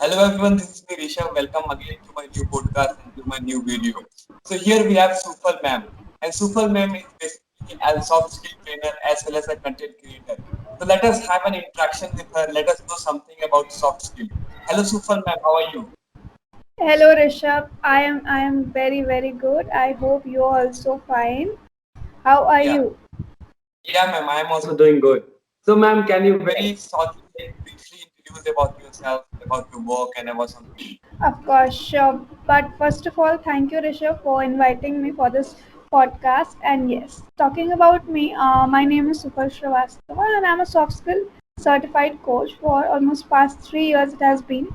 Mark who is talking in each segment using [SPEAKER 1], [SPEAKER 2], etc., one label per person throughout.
[SPEAKER 1] Hello everyone, this is me Rishabh. Welcome again to my new podcast and to my new video. So here we have Sufal ma'am, and Sufal ma'am is basically a soft skill trainer as well as a content creator. So let us have an interaction with her. Let us know something about soft skill. Hello Sufal ma'am, how are you?
[SPEAKER 2] Hello Rishabh, I am very good. I hope you're also fine. How are
[SPEAKER 1] Yeah,
[SPEAKER 2] you?
[SPEAKER 1] yeah ma'am, I am also doing good. So ma'am, can you very
[SPEAKER 2] Great.
[SPEAKER 1] shortly, briefly introduce about yourself, about your work, and about something?
[SPEAKER 2] Of course, sure. But first of all, thank you Rishabh for inviting me for this podcast. And yes, talking about me, my name is Sufal Srivastava and I'm a soft skill certified coach for almost past 3 years it has been.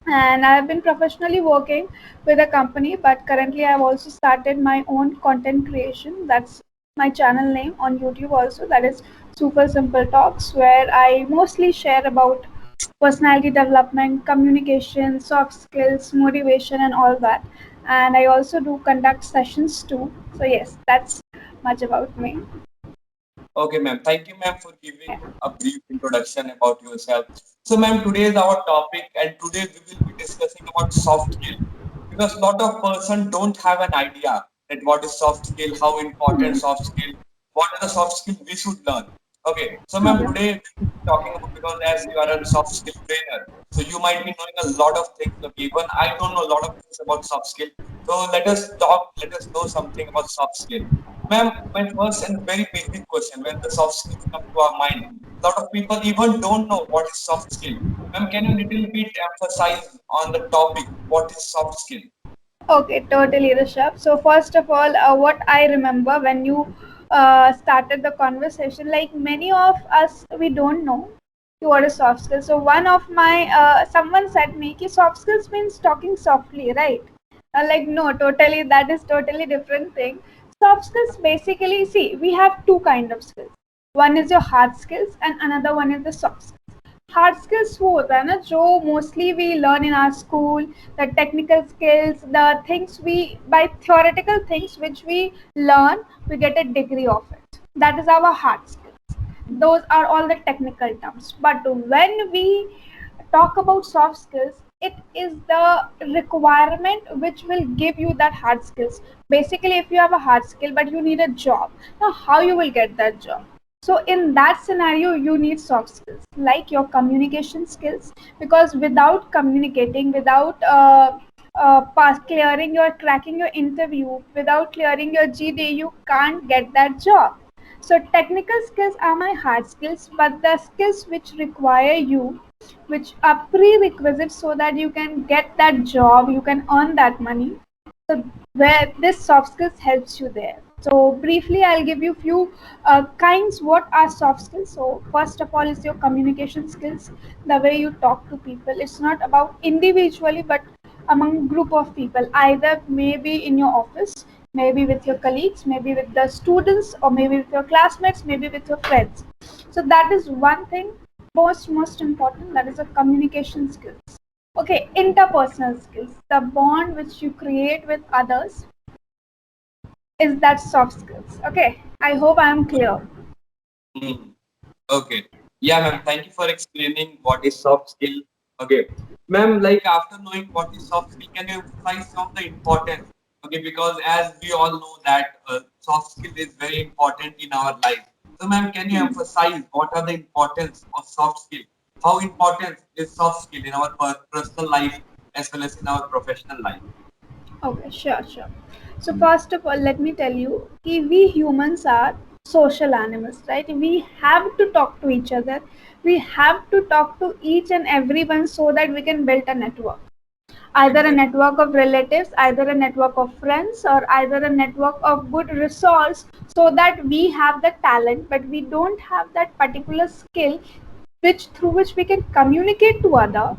[SPEAKER 2] And I have been professionally working with a company, but currently I have also started my own content creation. That's my channel name on YouTube also. That is Super Simple Talks, where I mostly share about personality development, communication, soft skills, motivation, and all that. And I also do conduct sessions too. So yes, that's much about me.
[SPEAKER 1] Okay, ma'am. Thank you, ma'am, for giving a brief introduction about yourself. So, ma'am, today is our topic, and today we will be discussing about soft skill because a lot of person don't have an idea that what is soft skill, how important soft skill, what are the soft skill we should learn. Okay, so ma'am,
[SPEAKER 2] Okay.
[SPEAKER 1] today we will be talking about because as you are a soft skill trainer, so you might be knowing a lot of things. Okay, even I don't know a lot of things about soft skill. So let us talk. Let us know something about soft skill. Ma'am, my first and very basic question when the soft skills come to our mind, a lot of people even don't know what is soft skill. Ma'am, can you little bit emphasize on the topic what is soft skill?
[SPEAKER 2] Okay, totally, Rishabh. So first of all, what I remember when you started the conversation, like many of us, we don't know what is soft skills. So one of my someone said me, "Ki soft skills means talking softly, right?" Like no, totally, that is totally different thing. Soft skills basically, see, we have two kind of skills. One is your hard skills, and another one is the soft skills. Hard skills वो होता है ना जो mostly we learn in our school the technical skills, the things we by theoretical things which we learn, we get a degree of it. That is our hard skills. Those are all the technical terms. But when we talk about soft skills, it is the requirement which will give you that hard skills. Basically, if you have a hard skill but you need a job, now how you will get that job? So in that scenario, you need soft skills like your communication skills, because without communicating, without clearing your cracking your interview, without clearing your GD, you can't get that job. So technical skills are my hard skills, but the skills which require you, which are prerequisites so that you can get that job, you can earn that money. So where this soft skills helps you there. So briefly, I'll give you few kinds. What are soft skills? So first of all is your communication skills, the way you talk to people. It's not about individually, but among group of people. Either maybe in your office, maybe with your colleagues, maybe with the students, or maybe with your classmates, maybe with your friends. So that is one thing most important. That is a communication skills. Okay, interpersonal skills, the bond which you create with others, is that soft skills. Okay, I hope I am clear.
[SPEAKER 1] Hmm. Okay. Yeah, ma'am. Thank you for explaining what is soft skill. Okay. Ma'am, like after knowing what is soft skill, can you emphasize some of the importance? Okay, because as we all know that soft skill is very important in our life. So, ma'am, can you emphasize what are the importance of soft skill? How important is soft skill in our personal life as well as in our professional life?
[SPEAKER 2] Okay, sure. So first of all, let me tell you, we humans are social animals, right? We have to talk to each other. We have to talk to each and everyone so that we can build a network. Either a
[SPEAKER 1] Exactly.
[SPEAKER 2] network of relatives, either a network of friends, or either a network of good resource, so that we have the talent but we don't have that particular skill which through which we can communicate to other.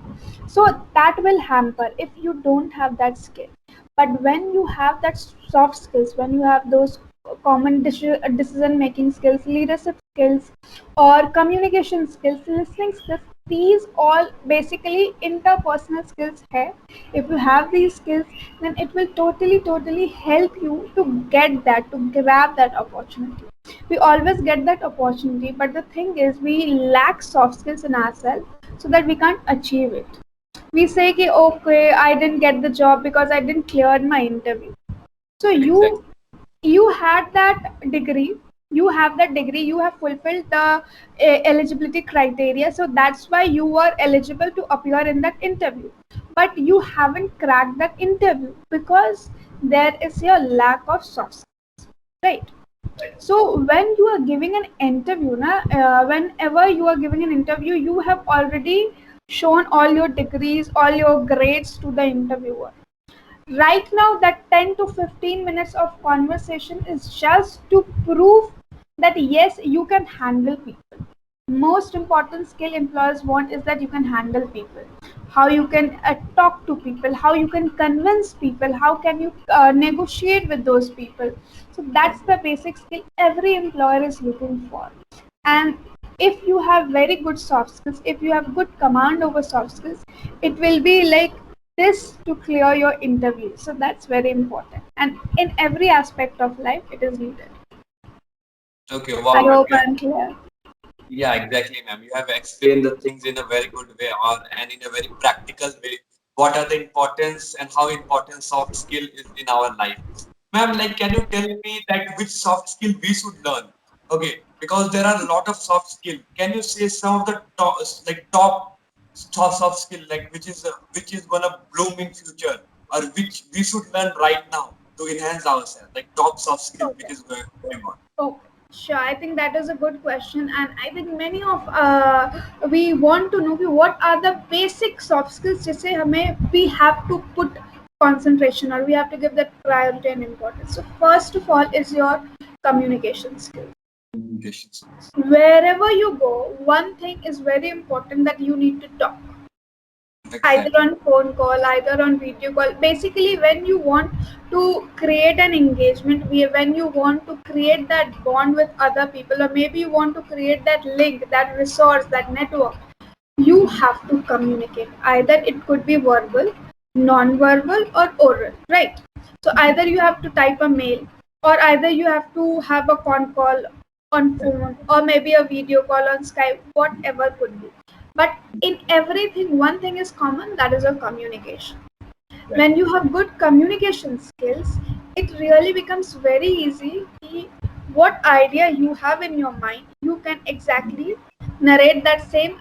[SPEAKER 2] So that will hamper if you don't have that skill. But when you have that soft skills, when you have those common decision making skills, leadership skills, or communication skills, listening skills, these all basically interpersonal skills hai. If you have these skills, then it will totally help you to get that, to grab that opportunity. We always get that opportunity, but the thing is we lack soft skills in ourselves so that we can't achieve it. We say कि okay, I didn't get the job because I didn't clear my interview. So
[SPEAKER 1] Exactly.
[SPEAKER 2] you had that degree, you have that degree, you have fulfilled the eligibility criteria, so that's why you are eligible to appear in that interview. But you haven't cracked that interview because there is your lack of soft skills, right? So when you are giving an interview whenever you are giving an interview, you have already shown all your degrees, all your grades to the interviewer. Right now, that 10 to 15 minutes of conversation is just to prove that yes, you can handle people. Most important skill employers want is that you can handle people, how you can talk to people, how you can convince people, how can you negotiate with those people. So that's the basic skill every employer is looking for. And if you have very good soft skills, if you have good command over soft skills, it will be like this to clear your interview. So that's very important, and in every aspect of life it is needed.
[SPEAKER 1] Okay,
[SPEAKER 2] I
[SPEAKER 1] wow, ma'am.
[SPEAKER 2] hope I'm clear.
[SPEAKER 1] Yeah, exactly, ma'am. You have explained the things in a very good way, or and in a very practical way. What are the importance and how important soft skill is in our life, ma'am? Like, can you tell me that which soft skill we should learn? Okay, because there are a lot of soft skill. Can you say some of the top, like soft skill, like which is gonna bloom in future, or which we should learn right now to enhance ourselves, like top soft skill which
[SPEAKER 2] Okay.
[SPEAKER 1] is going on.
[SPEAKER 2] Okay, sure. I think that is a good question, and I think many of we want to know कि what are the basic soft skills जिसे हमें we have to put concentration or we have to give that priority and importance. So first of all is your communication skills.
[SPEAKER 1] Communication skills.
[SPEAKER 2] Wherever you go, one thing is very important that you need to talk, either
[SPEAKER 1] Exactly.
[SPEAKER 2] on phone call, either on video call. Basically, when you want to create an engagement, when you want to create that bond with other people, or maybe you want to create that link, that resource, that network, you have to communicate. Either it could be verbal, non-verbal, or oral, right? So either you have to type a mail, or either you have to have a con call on phone, or maybe a video call on Skype, whatever could be. But in everything, one thing is common, that is your communication. When you have good communication skills, it really becomes very easy. What idea you have in your mind, you can exactly narrate that same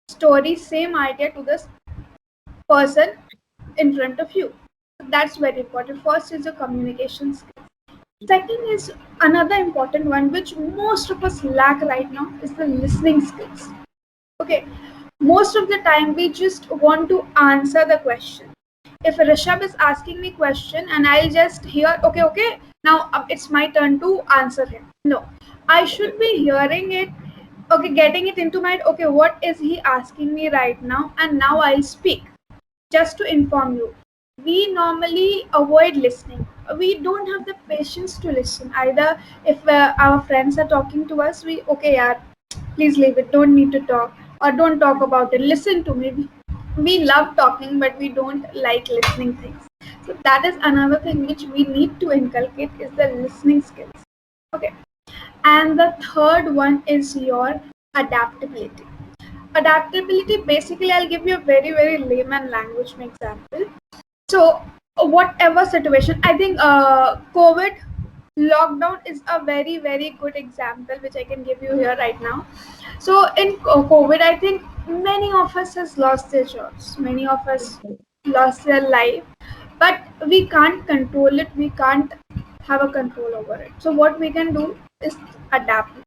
[SPEAKER 2] story, same idea to this person in front of you. That's very important. First is the communication skill. Second is another important one, which most of us lack right now, is the listening skills. Okay, most of the time we just want to answer the question. If Rishabh is asking me question and I'll just hear, okay, okay, now it's my turn to answer him. No, I should be hearing it, okay, getting it into my, okay, what is he asking me right now, and now I'll speak. Just to inform you, we normally avoid listening. We don't have the patience to listen. Either if our friends are talking to us, we, okay, yeah, please leave it, don't need to talk, or don't talk about it, listen to me. We love talking, but we don't like listening things. So that is another thing which we need to inculcate, is the listening skills. Okay, and the third one is your adaptability. Adaptability, basically, I'll give you a very very layman language example. So whatever situation, I think COVID lockdown is a very very good example which I can give you here right now. So in COVID, I think many of us has lost their jobs, many of us lost their life, but we can't control it, we can't have a control over it. So what we can do is adapt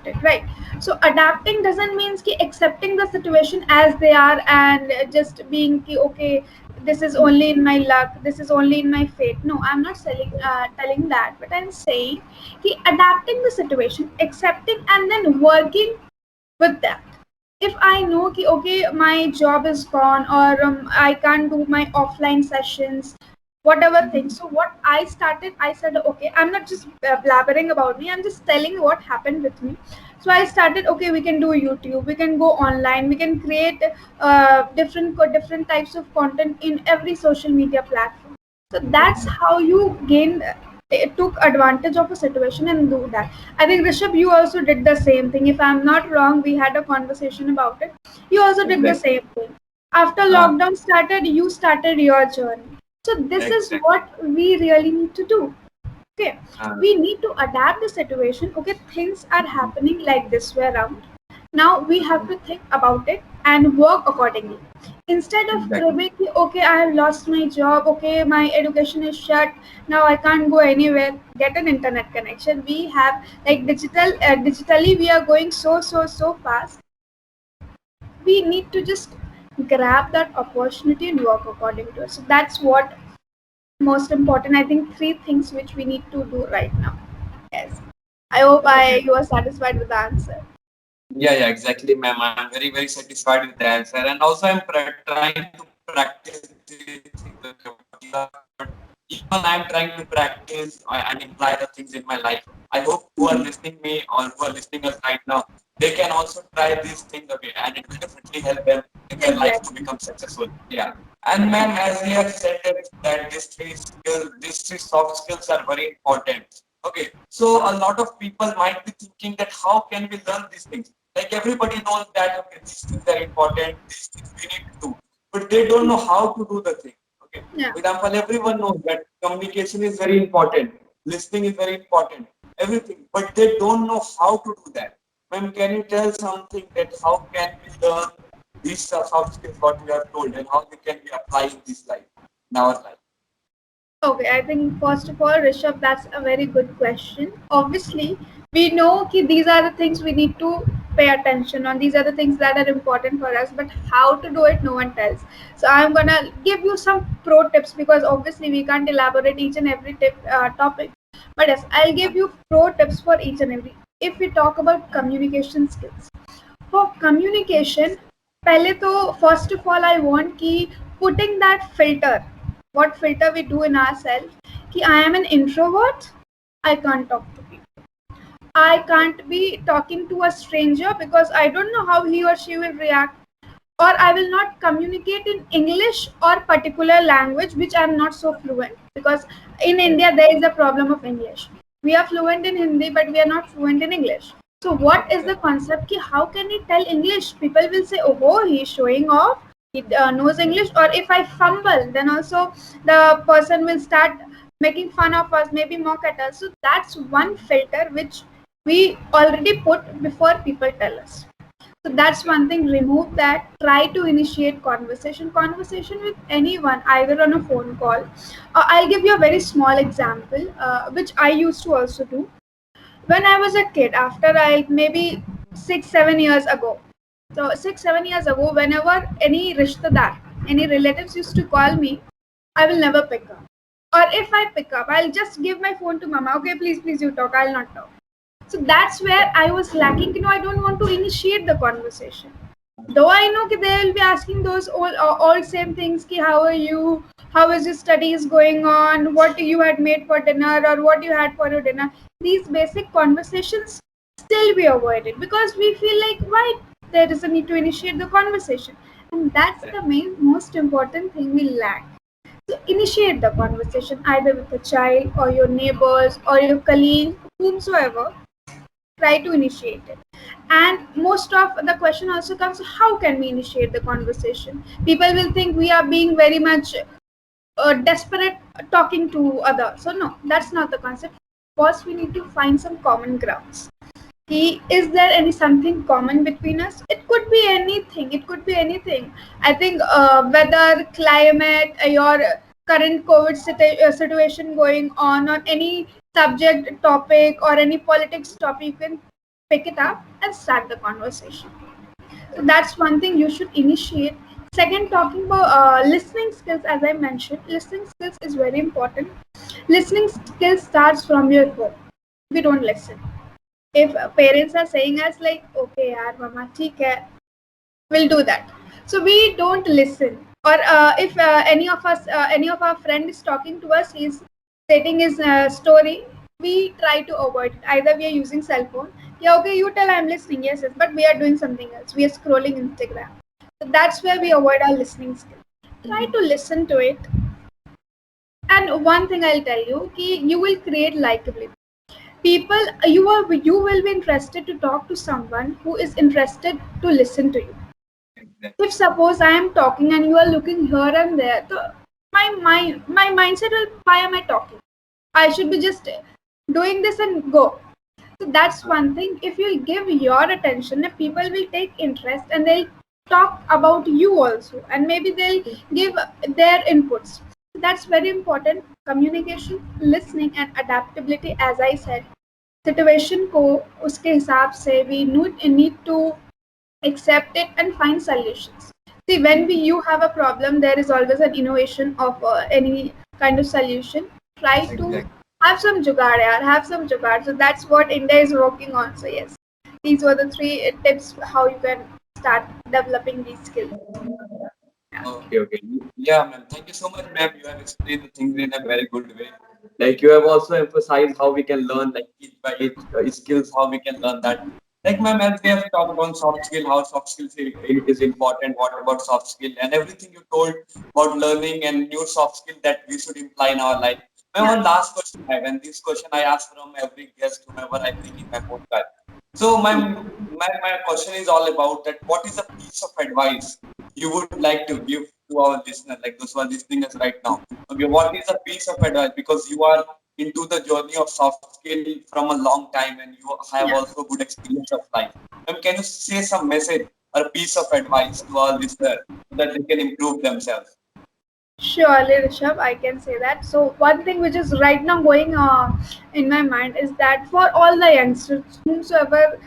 [SPEAKER 2] it, right? So adapting doesn't mean ki accepting the situation as they are and just being ki, okay, this is only in my luck, this is only in my fate. No, I'm not telling that, but I'm saying ki adapting the situation, accepting, and then working with that. If I know ki, okay, my job is gone, or I can't do my offline sessions, whatever thing. So what I said, okay, I'm not just blabbering about me, I'm just telling you what happened with me. So I started, okay, we can do YouTube, we can go online, we can create different types of content in every social media platform. So that's how you gain took advantage of a situation and do that. I think Rishabh, you also did the same thing. If I'm not wrong, we had a conversation about it. You also did the
[SPEAKER 1] Exactly.
[SPEAKER 2] same thing. After
[SPEAKER 1] Ah,
[SPEAKER 2] lockdown started, you started your journey. So this is
[SPEAKER 1] exactly.
[SPEAKER 2] what we really need to do. Okay,
[SPEAKER 1] Ah,
[SPEAKER 2] we need to adapt the situation. Okay, things are happening like this way around. Now we have to think about it and work accordingly. Instead of
[SPEAKER 1] exactly.
[SPEAKER 2] cribbing, okay, I have lost my job, okay, my education is shut, now I can't go anywhere. Get an internet connection. We have like digitally we are going so fast. We need to just grab that opportunity and work according to it. So that's what most important. I think three things which we need to do right now. Yes. I hope I
[SPEAKER 1] Okay.
[SPEAKER 2] you are satisfied with the answer.
[SPEAKER 1] Yeah, yeah, exactly, ma'am. I'm very, very satisfied with the answer, and also I'm trying to practice these things. Okay, what you have covered. Even I'm trying to practice and apply the things in my life. I hope who are listening me or who are listening us right now, they can also try these things. Okay, and it will definitely help them in their life to become
[SPEAKER 2] Exactly.
[SPEAKER 1] successful. Yeah. And ma'am, as we have said that these three soft skills are very important. Okay, so a lot of people might be thinking that how can we learn these things? Like everybody knows that okay, these things are important, these things we need to do, but they don't know how to do the thing. Okay,
[SPEAKER 2] Yeah.
[SPEAKER 1] for example, everyone knows that communication is very important, listening is very important, everything, but they don't know how to do that. Ma'am, can you tell something that how can we learn these soft skills what you have told and how they can be applied in this life, in our life?
[SPEAKER 2] Okay, I think first of all, Rishabh, that's a very good question. Obviously, we know that these are the things we need to pay attention on. These are the things that are important for us, but how to do it, no one tells. So I'm gonna give you some pro tips because obviously we can't elaborate each and every topic. But yes, I'll give you pro tips for each and every. If we talk about communication skills, for communication, पहले तो first of all I want कि putting that filter, what filter we do in ourselves, कि I am an introvert, I can't talk to people. I can't be talking to a stranger because I don't know how he or she will react, or I will not communicate in English or particular language which I am not so fluent, because in India there is a problem of English. We are fluent in Hindi but we are not fluent in English. So what is the concept ki how can he tell English? People will say, oh, he is showing off, he knows English. Or if I fumble, then also the person will start making fun of us, maybe mock at us. So that's one filter which we already put before people tell us. So that's one thing. Remove that. Try to initiate conversation with anyone, either on a phone call. I'll give you a very small example, which I used to also do when I was a kid. After I maybe 6 7 years ago. So 6 7 years ago, whenever any rishtadar, any relatives used to call me, I will never pick up. Or if I pick up, I'll just give my phone to mama. Okay, please you talk. I'll not talk. So that's where I was lacking. I don't want to initiate the conversation. Though I know that they will be asking those all same things. Ki, how are you? How is your studies going on? What you had made for dinner or what you had for your dinner? These basic conversations still be avoided because we feel like why there is a need to initiate the conversation, and that's the main most important thing we lack. So initiate the conversation either with a child or your neighbors or your colleague, whomsoever. Try to initiate it. And most of the question also comes, how can we initiate the conversation? People will think we are being very much desperate talking to others. So no, that's not the concept. First, we need to find some common grounds. Is there any something common between us? It could be anything. It could be anything. I think weather, climate, your current COVID situation going on any subject topic or any politics topic, you can pick it up and start the conversation. So that's one thing you should initiate. Second, talking about listening skills, as I mentioned, listening skills is very important. Listening skills starts from your home. We don't listen. If parents are saying us like, okay yaar mama theek hai, we'll do that. So we don't listen. Or if any of us any of our friend is talking to us, he's stating his story, we try to avoid it. Either we are using cell phone, yeah, okay, you tell, I'm listening, yes, yes, but we are doing something else, we are scrolling Instagram. So that's where we avoid our listening skill. Try to listen to it. And one thing I'll tell you, ki you will create likability. People, you will be interested to talk to someone who is interested to listen to you. If suppose I am talking and you are looking here and there, so my mindset will, why am I talking? I should be just doing this and go. So that's one thing. If you give your attention, the people will take interest and they'll talk about you also, and maybe they'll give their inputs. That's very important. Communication, listening, and adaptability. As I said, situation को उसके हिसाब से we need to accept it and find solutions. See, when you have a problem, there is always an innovation of any kind of solution. Try to
[SPEAKER 1] Exactly.
[SPEAKER 2] have some jugaad, yaar, have some jugaad. So that's what India is working on. So yes, these were the three tips how you can start developing these skills. Yeah.
[SPEAKER 1] Okay, okay. Yeah, ma'am. Thank you so much, ma'am. You have explained the things in a very good way. Like you have also emphasized how we can learn, like each by each skills, how we can learn that. Like, ma'am, as we have talked on soft skill, how soft skills is important. What about soft skill and everything you told about learning and new soft skill that we should imply in our life. Ma'am,
[SPEAKER 2] Yeah.
[SPEAKER 1] one last question I have, and this question I ask from every guest whomever I bring in my podcast. So my question is all about that. What is a piece of advice you would like to give to our listeners, like those who are listening us right now? Okay, what is a piece of advice? Because you are into the journey of soft skill from a long time and you have
[SPEAKER 2] Yeah.
[SPEAKER 1] also good experience of life. Can you say some message or a piece of advice to our listeners so that they can improve themselves?
[SPEAKER 2] Surely, Rishabh, I can say that. So, one thing which is right now going in my mind is that for all the youngsters, whomsoever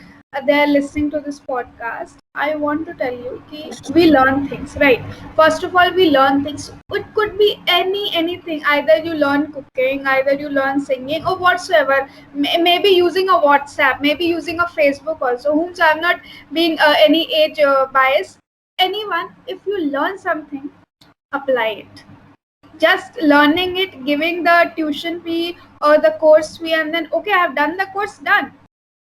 [SPEAKER 2] they are listening to this podcast, I want to tell you that we learn things, right? First of all, we learn things. It could be anything. Either you learn cooking, either you learn singing, or whatsoever. Maybe using a WhatsApp, maybe using a Facebook also. Whom so I'm not being any age bias. Anyone, if you learn something, apply it. Just learning it, giving the tuition fee or the course fee, and then okay, I have done the course, done.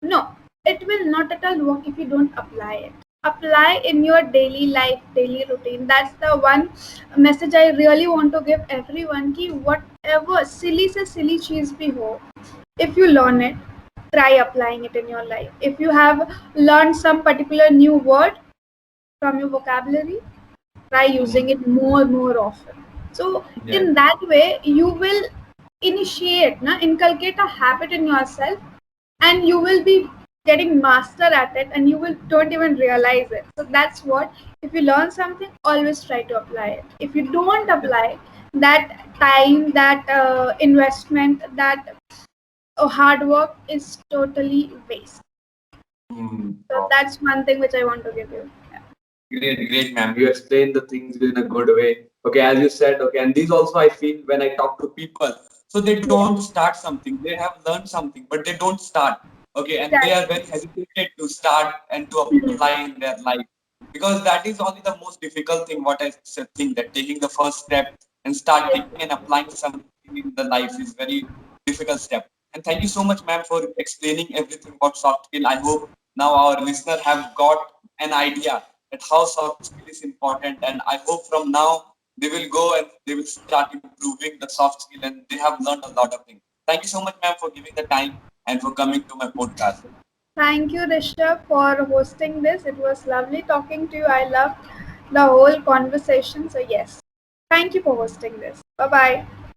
[SPEAKER 2] No, it will not at all work if you don't apply it. Apply in your daily life, daily routine. That's the one message I really want to give everyone, ki whatever silly se silly cheese bhi ho, if you learn it, try applying it in your life. If you have learned some particular new word from your vocabulary, try
[SPEAKER 1] Hmm.
[SPEAKER 2] using it more often. So
[SPEAKER 1] Yeah.
[SPEAKER 2] in that way you will inculcate a habit in yourself, and you will be getting master at it, and you will don't even realize it. So that's what, if you learn something, always try to apply it. If you don't
[SPEAKER 1] Yeah.
[SPEAKER 2] apply, that time, that investment, that hard work is totally waste.
[SPEAKER 1] Hmm.
[SPEAKER 2] So that's one thing which I want to give you. Yeah.
[SPEAKER 1] Great, great, ma'am. You explained the things in a good way. Okay, as you said, okay, and these also I feel when I talk to people, so they
[SPEAKER 2] Yeah,
[SPEAKER 1] don't start something. They have learned something, but they don't start. Okay, and they are
[SPEAKER 2] exactly.
[SPEAKER 1] very hesitated to start and to apply
[SPEAKER 2] Mhm.
[SPEAKER 1] in their life because that is only the most difficult thing. What I think that taking the first step and starting and applying something in the life is very difficult step. And thank you so much, ma'am, for explaining everything about soft skill. I hope now our listener have got an idea at how soft skill is important. And I hope from now they will go and they will start improving the soft skill and they have learned a lot of things. Thank you so much, ma'am, for giving the time and for coming to my podcast.
[SPEAKER 2] Thank you, Rishabh, for hosting this. It was lovely talking to you. I loved the whole conversation. So, yes, thank you for hosting this. Bye bye.